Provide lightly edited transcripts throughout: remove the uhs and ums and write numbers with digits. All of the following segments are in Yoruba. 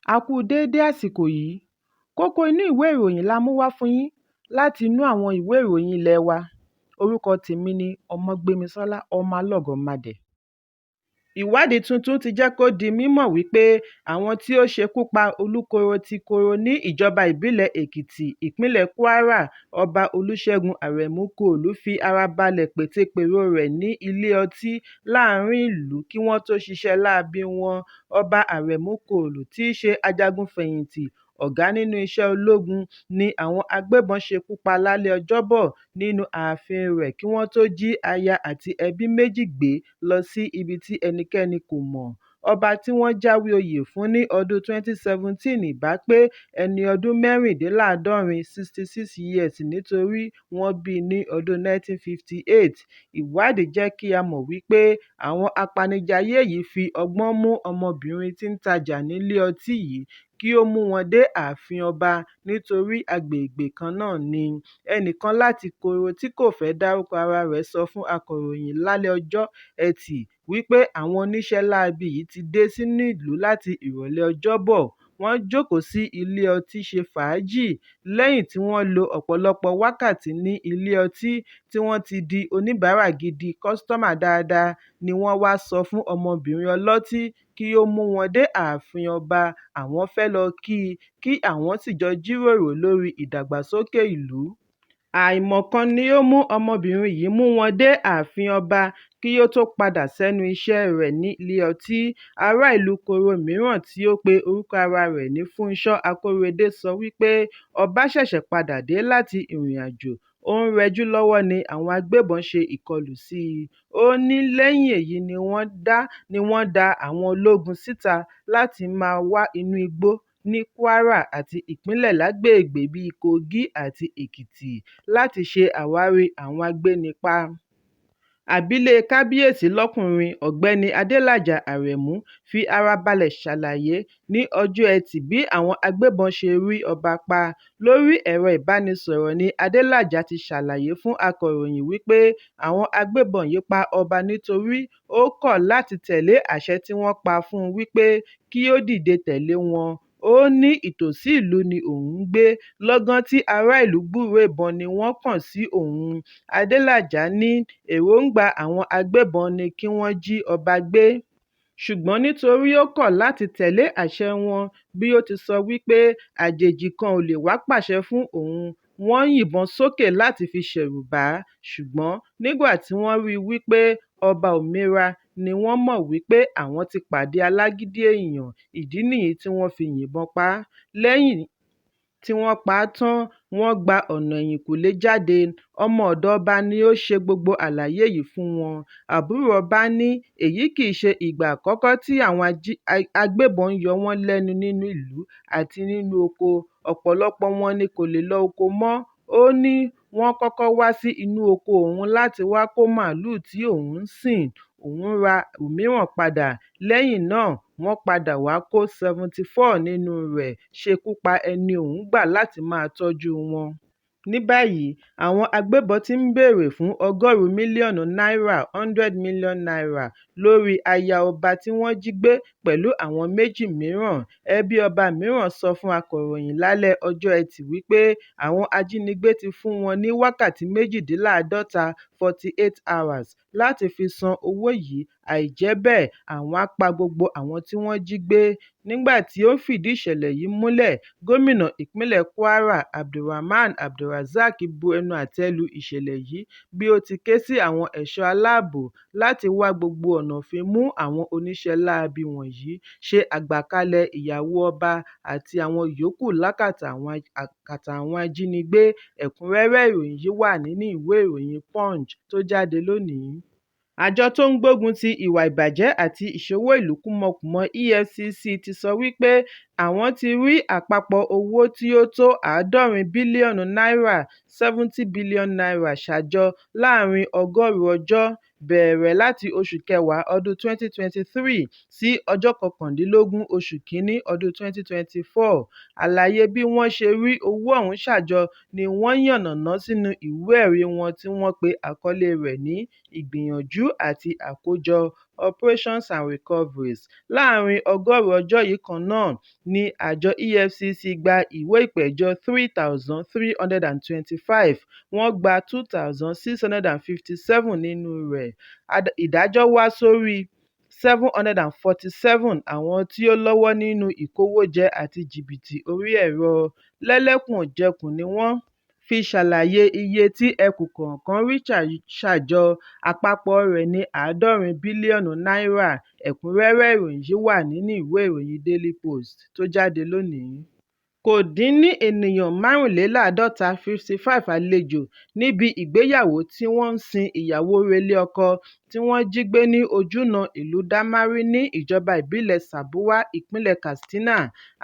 A kú déédé àsìkò yìí. Kókó inú ìwé ìròyìn la mú wá fún yín láti inú àwọn ìwé ìròyìn ilé wa. Orúkọ tèmi ni Ọmọgbémisọ́lá ọmọ Alọ́gọ̀madẹ̀. Ìwádìí tuntun ti jẹ́ kó di mímọ̀ wípé àwọn tí ó ṣekú pa Olúkoro ti Koro ní ìjọba ìbílẹ̀ Èkìtì, ìpínlẹ̀ Kwara, Ọba Olúṣẹ́gun Àrẹ̀mú Kòólú fi ara balẹ̀ pètepèrò rẹ̀ ní ilé ọtí láàrin ìlú kí wọ́n tó ṣiṣẹ́ láabi wọn. Ọba Àrẹ̀mú Kòólú tí í ṣe ajagun-fẹ̀yìntì ọ̀gá nínú iṣẹ́ ológun ni àwọn agbébọn ṣekú pa lálẹ́ Ọjọ́bọ̀ nínú ààfin rẹ̀ kí wọ́n tó jí aya àti ẹbí méjì gbé lọ sí ibi tí ẹnikẹ́ni kò mọ̀. Ọba tí wọ́n jáwé oyè fún ní ọdún 2017 ìbá pé ẹni ọdún mẹ́rìndínláàádọ́rin 66 years nítorí wọ́n bí i ní ọdún 1958. Ìwádìí jẹ́ kí a mọ̀ wípé àwọn apanijayé yìí fi ọgbọ́n mú ọmọbìnrin tí ń tajà nílé ọtí yìí kí ó mú wọn dé ààfin ọba nítorí agbègbè kan náà ni. Ẹnìkan láti Koro tí kò fẹ́ dárúkọ ara rẹ̀ sọ fún akọ̀ròyìn lálẹ́ ọjọ́ Ẹtì wípé àwọn oníṣẹ́ láabi yìí ti dé sínú ìlú láti ìrọ̀lẹ́ Ọjọ́bọ̀. Wọ́n jókòó sí ilé ọtí ṣe fàájì. Lẹ́yìn tí wọ́n lo ọ̀pọ̀lọpọ̀ wákàtí ní ilé ọtí tí wọ́n ti di oníbàárà gidi, kọ́sítọ́mà dáadáa, ni wọ́n wá sọ fún ọmọbìnrin ọlọ́tí kí ó mú wọn dé ààfin ọba. Àwọn fẹ́ lọ kí àwọn sì jọ jíròrò lórí ìdàgbàsókè ìlú. Àìmọ̀kan ni ó mú ọmọbìnrin yìí mú wọn dé ààfin ọba kí ó tó padà sẹ́nu iṣẹ́ rẹ̀ nílé ọtí. Ará ìlú Koro mìíràn tí ó pe orúkọ ara rẹ̀ ní Fúnṣọ́ Akórèdé sọ wípé ọba ṣẹ̀ṣẹ̀ padà dé láti ìrìnàjò, ó ń rẹjú lọ́wọ́ ni àwọn agbébọn ṣe ìkọlù sí i. Ó ní lẹ́yìn èyí ni wọ́n da àwọn ológun síta láti máa wá inú igbó ní Kwara àti ìpínlẹ̀ lágbègbè bíi Kogi àti Èkìtì láti ṣe àwárí àwọn agbénipa. Àbílé kábíyèsí lọ́kùnrin Ọ̀gbẹ́ni Adélàjà Àrẹ̀mú fi ara balẹ̀ ṣàlàyé ní ọjọ́ Ẹtì bí àwọn agbébọn ṣe rí ọba pa. Lórí ẹ̀rọ ìbánisọ̀rọ̀ ni Adélàjà ti ṣàlàyé fún akọ̀ròyìn wípé àwọn agbébọn yìí pa ọba nítorí ó kọ̀ láti tẹ̀lé àṣẹ tí wọ́n pa fún un wípé kí ó dìde tẹ̀lé wọn. Ó ní ìtòsí ìlú ni òun ń gbé, lọ́gán tí ará ìlú gbúròó ìbọn ni wọ́n kàn sí òun. Adélàjà ní èròǹgbà àwọn agbébọn ni kí wọ́n jí ọba gbé, ṣùgbọ́n nítorí ó kọ̀ láti tẹ̀lé àṣẹ wọn, bí ó ti sọ wípé àjèjì kan ò lè wá pàṣẹ fún òun, wọ́n yìnbọn sókè láti fi ṣẹ̀rù bà á, ṣùgbọ́n nígbà tí wọ́n rí i wípé ọba ò mira ni wọ́n mọ̀ wípé àwọn ti pàdé alágídí èèyàn, ìdí nìyí tí wọ́n fi yìnbọn pa á. Lẹ́yìn tí wọ́n pa á tán, wọ́n gba ọ̀nà ẹ̀yìnkùlé jáde. Ọmọ ọ̀dọ̀ ọba ni ó ṣe gbogbo àlàyé yìí fún wọn. Àbúrò ọba ní èyí kì í ṣe ìgbà àkọ́kọ́ tí àwọn agbébọn ń yọ wọ́n lẹ́nu nínú ìlú àti nínú oko. Ọ̀pọ̀lọpọ̀ wọn ni kò lè lọ oko mọ́. Ó ní wọ́n kọ́kọ́ wá sí inú oko òun láti wá kó màálùú tí òun ń sìn, òun ra òmíràn padà. Lẹ́yìn náà wọ́n padà wá kó 74 nínú rẹ̀, ṣekú pa ẹni òun gbà láti máa tọ́jú wọn. Ní báyìí, àwọn agbébọn ti ń béèrè fún 100 mílíọ̀nù náírà 100 million naira lórí aya ọba tí wọ́n jí gbé pẹ̀lú àwọn méjì mìíràn. Ẹbí ọba mìíràn sọ fún akọ̀ròyìn lálẹ́ ọjọ́ Ẹtì wípé àwọn ajínigbé ti fún wọn ní wákàtí 48 hours láti fi san owó yìí, àìjẹ́ bẹ́ẹ̀ àwọn á pa gbogbo àwọn tí wọ́n jí gbé. Nígbà tí ó ń fìdí ìṣẹ̀lẹ̀ yìí múlẹ̀, gómìnà ìpínlẹ̀ Kwara Abdulrahman Abdulrazak bu ẹnu àtẹ́ lu ìṣẹ̀lẹ̀ yìí bí ó ti ké sí àwọn ẹ̀ṣọ́ aláàbò láti wá gbogbo ọ̀nà fi mú àwọn oníṣẹ́ láabi wọ̀nyí, ṣe àgbàkalẹ̀ ìyàwó ọba àti àwọn yòókù lákàtà àwọn ajínigbé. Ẹ̀kúnrẹ́rẹ́ ìròyìn yìí wà nínú ìwé ìròyìn Punch tó jáde lónìí. Àjọ tó ń gbógun ti ìwà ìbàjẹ́ àti ìṣòwò ìlú kúmọkùmọ EFCC ti sọ wípé àwọn ti rí àpapọ̀ owó tí ó tó 70 bílíọ̀nù náírà 70 billion naira ṣàjọ láàrin 100 ọjọ́, bẹ̀rẹ̀ láti oṣù kẹwàá ọdún 2023 sí ọjọ́ 19 oṣù kínní ọdún 2024. Àlàyé bí wọ́n ṣe rí owó ọ̀hún ṣàjọ ni wọ́n yànnàná sínú ìwé ẹ̀rí wọn tí wọ́n pe àkọlé rẹ̀ ní ìgbìyànjú àti àkójọ operations and recoveries. Láàárín ọgọ́rùn-ún ọjọ́ yìí kan náà ni àjọ EFCC gba ìwé ìpẹ̀jọ́ 3,325, wọ́n gba 2,657 nínú rẹ̀. Ìdájọ́ wá sórí 747 àwọn tí ó lọ́wọ́ nínú ìkówójẹ àti jìbìtì orí ẹ̀rọ. Lẹ́lẹ́kùn-ò-jẹkùn ni wọ́n fi ṣàlàyé iye tí ẹkùn kọ̀ọ̀kan rí ṣàjọ, àpapọ̀ rẹ̀ ní 70 bílíọ̀nù náírà. Ẹ̀kúnrẹ́rẹ́ ìròyìn yìí wà nínú ìwé ìròyìn Daily Post tó jáde lónìí. Kò dín ní ènìyàn 55 àlejò níbi ìgbéyàwó tí wọ́n ń sin ìyàwó relé ọkọ tí wọ́n jí gbé ní ojúnà ìlú Damari ní ìjọba ìbílẹ̀ Sabuwa, ìpínlẹ̀ Katsina.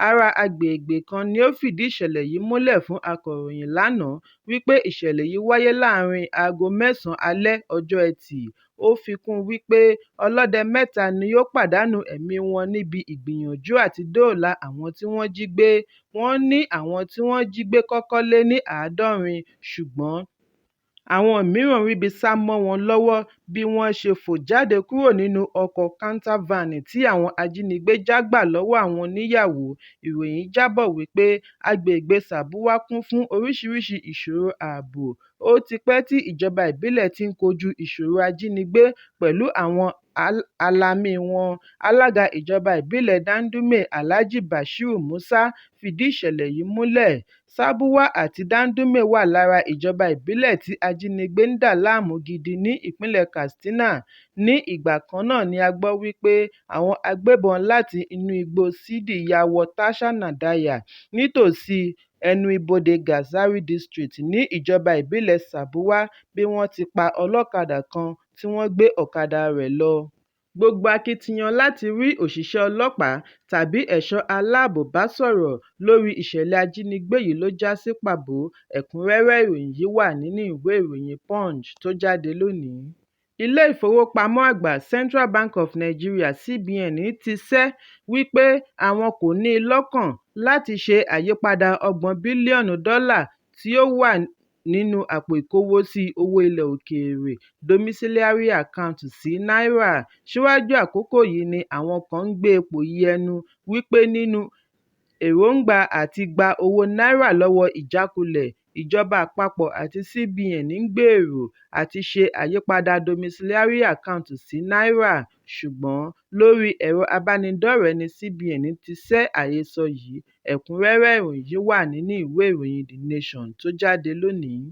Ará agbègbè kan ni ó fìdí ìṣẹ̀lẹ̀ yìí múlẹ̀ fún akọ̀ròyìn lánàá wípé ìṣẹ̀lẹ̀ yìí wáyé láàárín aago 9 alẹ́ ọjọ́ Ẹtì. Ó fi kún un wípé ọlọ́dẹ mẹ́ta ni ó pàdánù ẹ̀mí wọn níbi ìgbìyànjú àti dóòlà àwọn tí wọ́n jí gbé. Wọ́n ní àwọn tí wọ́n jí gbé kọ́kọ́ lé ní 70, ṣùgbọ́n àwọn mìíràn ríbi sá mọ́ wọn lọ́wọ́ bí wọ́n ṣe fò jáde kúrò nínú ọkọ̀ kántáfànì tí àwọn ajínigbé já gbà lọ́wọ́ àwọn oníyàwó. Ìròyìn jábọ̀ wípé agbègbè Sabuwa kún fún oríṣiríṣi ìṣòro ààbò. Ó ti pẹ́ tí ìjọba ìbílẹ̀ ti ń kojú ìṣòro ajínigbé pẹ̀lú àwọn alamí wọn. Alága ìjọba ìbílẹ̀ Dandume, Alhaji Bashiru Musa, fìdí ìṣẹ̀lẹ̀ yìí múlẹ̀. Sabuwa àti Dandume wà lára ìjọba ìbílẹ̀ tí ajínigbé ń dà láàmú gidi ní ìpínlẹ̀ Katsina. Ní ìgbà kan náà ni a gbọ́ wípé àwọn agbébọn láti inú igbó Sidi ya wọ Tasha Naidaya nítòsí ẹnu ibodè Gazari District ní ìjọba ìbílẹ̀ Sabuwa bí wọ́n ti pa ọlọ́kadà kan tí wọ́n gbé ọ̀kadà rẹ̀ lọ. Gbogbo akitiyan láti rí òṣìṣẹ́ ọlọ́pàá tàbí ẹ̀ṣọ́ aláàbò bá sọ̀rọ̀ lórí ìṣẹ̀lẹ̀ ajínigbé yìí ló já sí pàbó. Ẹ̀kúnrẹ́rẹ́ ìròyìn yìí wà nínú ìwé ìròyìn Punch tó jáde lónìí. Ilé ìfowópamọ́ àgbà Central Bank of Nigeria (CBN) ti sẹ́ wípé àwọn kò ní i lọ́kàn láti ṣe àyípadà $30 bílíọ̀nù tí ó wà nínú àpò ìkówósí owó ilẹ̀ òkèèrè domiciliary account sí náírà. Síwájú àkókò yìí ni àwọn kan ń gbé epo yí ẹnu wípé nínú èròǹgbà àti gba owó náírà lọ́wọ́ ìjákulẹ̀, ìjọba àpapọ̀ àti CBN ń gbèrò àti ṣe àyípadà domiciliary account sí náírà, ṣùgbọ́n lórí ẹ̀rọ abánidọ́rẹ̀ẹ́ ni CBN ti sẹ́ àhesọ yìí. Ẹ̀kúnrẹ́rẹ́ ìròyìn yìí wà nínú ìwé ìròyìn The Nation tó jáde lónìí.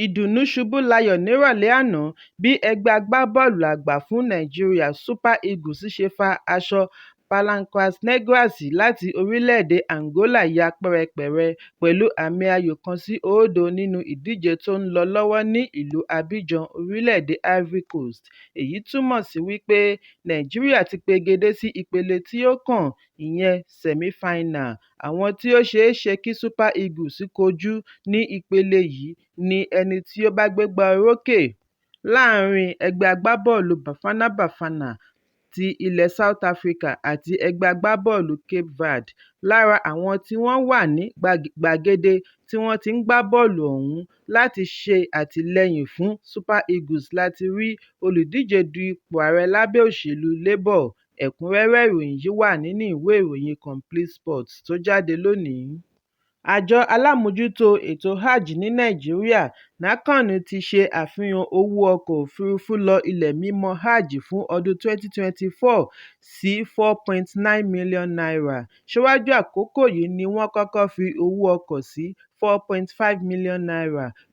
Ìdùnnú ṣubú layọ̀ nírọ̀lẹ́ àná bí ẹgbẹ́ agbábọ́ọ̀lù àgbà fún Nàìjíríà Super Eagles ṣe fa aṣọ Palancas Negras láti orílẹ̀-èdè Angola ya pẹ́rẹpẹ̀rẹ pẹ̀lú àmì ayò 1-0 nínú ìdíje tó ń lọ lọ́wọ́ ní ìlú Abidjan, orílẹ̀-èdè Ivory Coast. Èyí túmọ̀ sí wípé Nàìjíríà ti pegedé sí ìpele tí ó kàn, ìyẹn semi-final. Àwọn tí ó ṣeé ṣe kí Super Eagles kojú ní ìpele yìí ni ẹni tí ó bá gbégbá orókè láàrin ẹgbẹ́ agbábọ́ọ̀lù Bafana Bafana ti ilẹ̀ South Africa àti ẹgbẹ́ agbábọ́ọ̀lù Cape Verde. Lára àwọn tí wọ́n wà ní gbàgede tí wọ́n ti ń gbá bọ́ọ̀lù ọ̀hún láti ṣe àtìlẹ́yìn fún Super Eagles láti rí olùdíje du ipò ààrẹ lábẹ́ òṣèlú Labour. Ẹ̀kúnrẹ́rẹ́ ìròyìn yìí wà nínú ìwé ìròyìn Complete Sports tó jáde lónìí. Àjọ alámòjútó ètò Hajj ní Nàìjíríà (NACON) ti ṣe àfihàn owó ọkọ̀ òfurufú lọ ilẹ̀ mímọ́ Hajj fún ọdún 2024 sí $4.9 million. Síwájú àkókò yìí ni wọ́n kọ́kọ́ fi owó ọkọ̀ sí $4.5 million,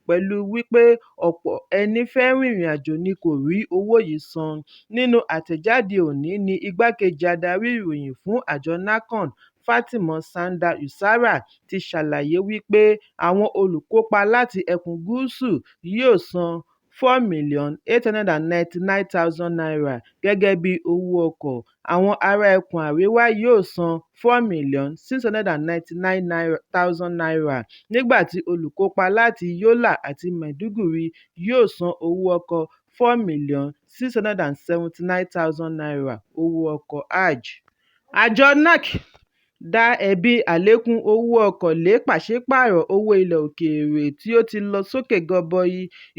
pẹ̀lú wípé ọ̀pọ̀ ẹni fẹ́ rìnrìn àjò ni kò rí owó yìí san. Nínú àtẹ̀jáde òní ni igbákejì adarí ìròyìn fún àjọ NACON, Fatima Sanda Usara, ti ṣàlàyé wípé àwọn olùkópa láti ẹkùn gúúsù yóò san $4,899,000 gẹ́gẹ́ bí owó ọkọ̀. Àwọn ará ẹkùn àríwá yóò san $4,699,000 nígbà tí olùkópa láti Yola àti Maiduguri yóò san owó ọkọ̀ $4,679,000 owó ọkọ̀ Hajj. Àjọ NAC dá ẹ̀bi àlékún owó ọkọ̀ lé pàṣípààrọ̀ owó ilẹ̀ òkèèrè tí ó ti lọ sókè gọbọi,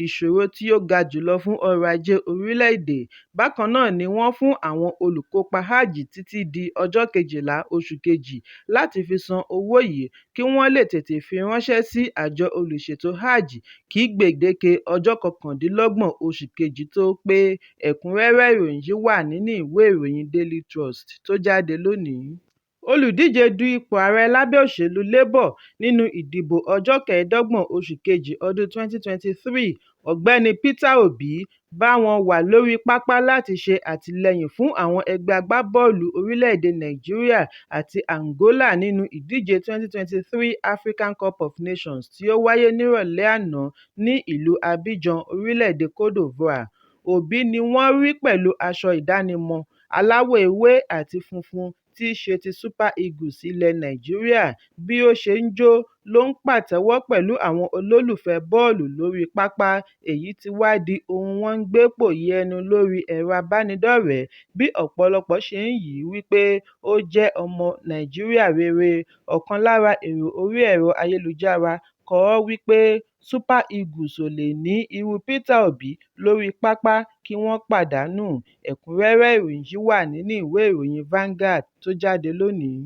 ìṣòro tí ó ga jùlọ fún ọrọ̀ ajé orílẹ̀-èdè. Bákan náà ni wọ́n fún àwọn olùkópa hajj títí di ọjọ́ 12 oṣù kejì láti fi san owó yìí kí wọ́n lè tètè fi ránṣẹ́ sí àjọ olùṣètò hajj kí gbèdéke ọjọ́ 29 oṣù kejì tó pé. Ẹ̀kúnrẹ́rẹ́ ìròyìn yìí wà nínú ìwé ìròyìn Daily Trust tó jáde lónìí. Olùdíje du ipò ààrẹ lábẹ́ òṣèlú Labour nínú ìdìbò ọjọ́ 25 oṣù kejì ọdún 2023, ọ̀gbẹ́ni Peter Obi bá wọn wà lórí pápá láti ṣe àtìlẹ́yìn fún àwọn ẹgbẹ́ agbábọ́ọ̀lù orílẹ̀-èdè Nàìjíríà àti Angola nínú ìdíje 2023 African Cup of Nations tí ó wáyé nírọ̀lẹ́ àná ní ìlú Abidjan, orílẹ̀-èdè Côte d'Ivoire. Obi ni wọ́n rí pẹ̀lú aṣọ ìdánimọ̀ aláwọ̀ ewé àti funfun tí í ṣe ti Super Eagles ilẹ̀ Nàìjíríà. Bí ó ṣe ń jó ló ń pàtẹ́wọ́ pẹ̀lú àwọn olólùfẹ́ bọ́ọ̀lù lórí pápá, èyí tí wá di ohun wọ́n ń gbépò yí ẹnu lórí ẹ̀rọ abánidọ́rẹ̀ẹ́ bí ọ̀pọ̀lọpọ̀ ṣe ń yìn ín wípé ó jẹ́ ọmọ Nàìjíríà rere. Ọ̀kan lára èrò orí ẹ̀rọ ayélujára kọ ọ́ wípé Super Eagles ò lè ní irú Peter Obi lórí pápá kí wọ́n pàdánù. Ẹ̀kúnrẹ́rẹ́ ìròyìn yìí wà nínú ìwé ìròyìn Vanguard tó jáde lónìí.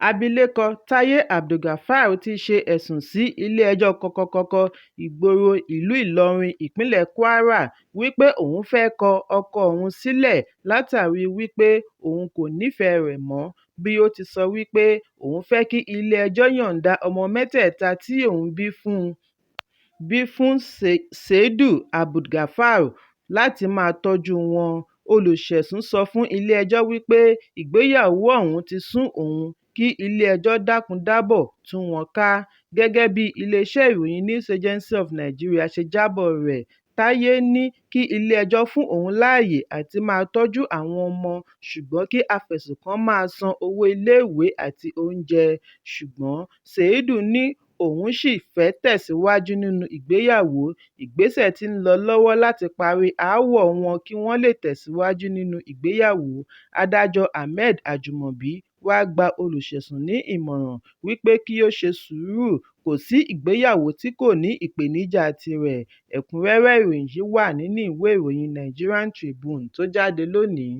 Abilékọ Táyé Abdulgafar ti ṣe ẹ̀sùn sí ilé-ẹjọ́ kọ́kọ́kọ́kọ́ ìgboro ìlú Ìlọrin ìpínlẹ̀ Kwara wípé òun fẹ́ kọ ọkọ òun sílẹ̀ látàrí wípé òun kò nífẹ̀ẹ́ rẹ̀ mọ́, bí ó ti sọ wípé òun fẹ́ kí ilé-ẹjọ́ yọ̀ǹda ọmọ mẹ́tẹ̀ẹ̀ta tí òun bí fún Seidu Abdulgafar láti máa tọ́jú wọn. Olùṣẹ̀sùn sọ fún ilé-ẹjọ́ wípé ìgbéyàwó ọ̀hún ti sú òun kí ilé-ẹjọ́ dákun dábọ̀ tú wọn ká. Gẹ́gẹ́ bí iléeṣẹ́ ìròyìn News Agency of Nigeria ṣe jábọ̀ rẹ̀, Táyé ní kí ilé-ẹjọ́ fún òun láàyè àti máa tọ́jú àwọn ọmọ ṣùgbọ́n kí afẹ̀sùnkàn máa san owó iléèwé àti oúnjẹ. Ṣùgbọ́n Seidu ní òun ṣì fẹ́ tẹ̀síwájú nínú ìgbéyàwó. Ìgbésẹ̀ tí ń lọ lọ́wọ́ láti parí aáwọ̀ wọn kí wọ́n lè tẹ̀síwájú nínú ìgbéyàwó. Adájọ́ Ahmed Ajumobi wá gba olùṣẹ̀sùn ní ìmọ̀ràn wípé kí ó ṣe sùúrù, kò sí ìgbéyàwó tí kò ní ìpèníjà tirẹ̀. Ẹ̀kúnrẹ́rẹ́ ìròyìn yìí wà nínú ìwé ìròyìn Nigerian Tribune tó jáde lónìí.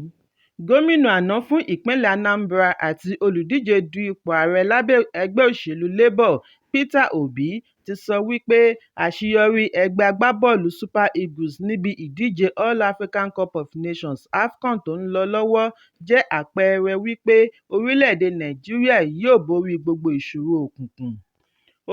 Gómìnà àná fún ìpínlẹ̀ Anambra àti olùdíje du ipò ààrẹ lábẹ́ ẹgbẹ́ òṣèlú Labour Peter Obi ti sọ wípé àṣeyọrí ẹgbẹ́ agbábọ́ọ̀lù Super Eagles níbi ìdíje All African Cup of Nations AFCON tó ń lọ lọ́wọ́ jẹ́ àpẹẹrẹ wípé orílẹ̀-èdè Nàìjíríà yóò borí gbogbo ìṣòro òkùnkùn.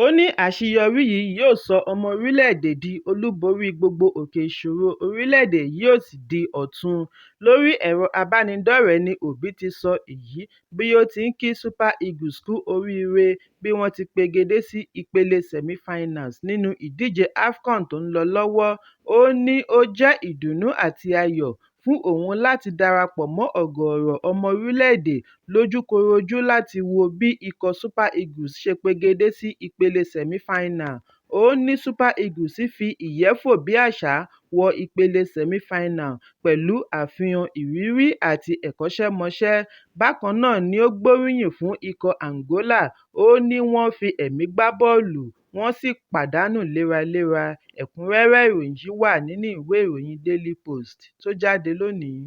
Ó ní àṣeyọrí yìí yóò sọ ọmọ orílẹ̀-èdè di olúborí gbogbo òkè ìṣòro orílẹ̀-èdè yóò sì di ọ̀tun. Lórí ẹ̀rọ abánidọ́rẹ̀ẹ́ ni Obi ti sọ èyí bí ó ti ń kí Super Eagles kú oríire bí wọ́n ti pegedé sí ìpele semi-finals nínú ìdíje AFCON tó ń lọ lọ́wọ́. Ó ní ó jẹ́ ìdùnnú àti ayọ̀ fún òun láti darapọ̀ mọ́ ọ̀gọ̀ọ̀rọ̀ ọmọ orílẹ̀-èdè lójúkorojú láti wo bí ikọ̀ Super Eagles ṣe pegedé sí ìpele semi-final. Ó ní Super Eagles fi ìyẹ́fò bí àṣá wọ ìpele semi-final pẹ̀lú àfihàn ìrírí àti ẹ̀kọ́ṣẹ́mọṣẹ́. Bákan náà ni ó gbóríyìn fún ikọ̀ Angola. Ó ní wọ́n fi ẹ̀mí gbá bọ́ọ̀lù wọ́n sì pàdánù léraléra. Ẹ̀kúnrẹ́rẹ́ ìròyìn yìí wà nínú ìwé ìròyìn Daily Post tó jáde lónìí.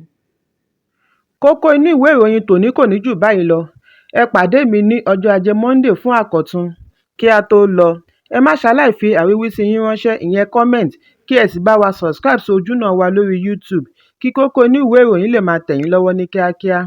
Kókó inú ìwé ìròyìn tòní kò ní jù báyìí lọ. Ẹ pàdé mi ní ọjọ́ Ajé Monday fún àkọ́tun. Kí a tó lọ, ẹ má ṣaláì fi àríwísí yín ránṣẹ́, ìyẹn comment, kí ẹ sì bá wa subscribe sí ojúnà wa lórí YouTube kí kókó inú ìwé ìròyìn lè máa tẹ̀ yín lọ́wọ́ ní kíákíá.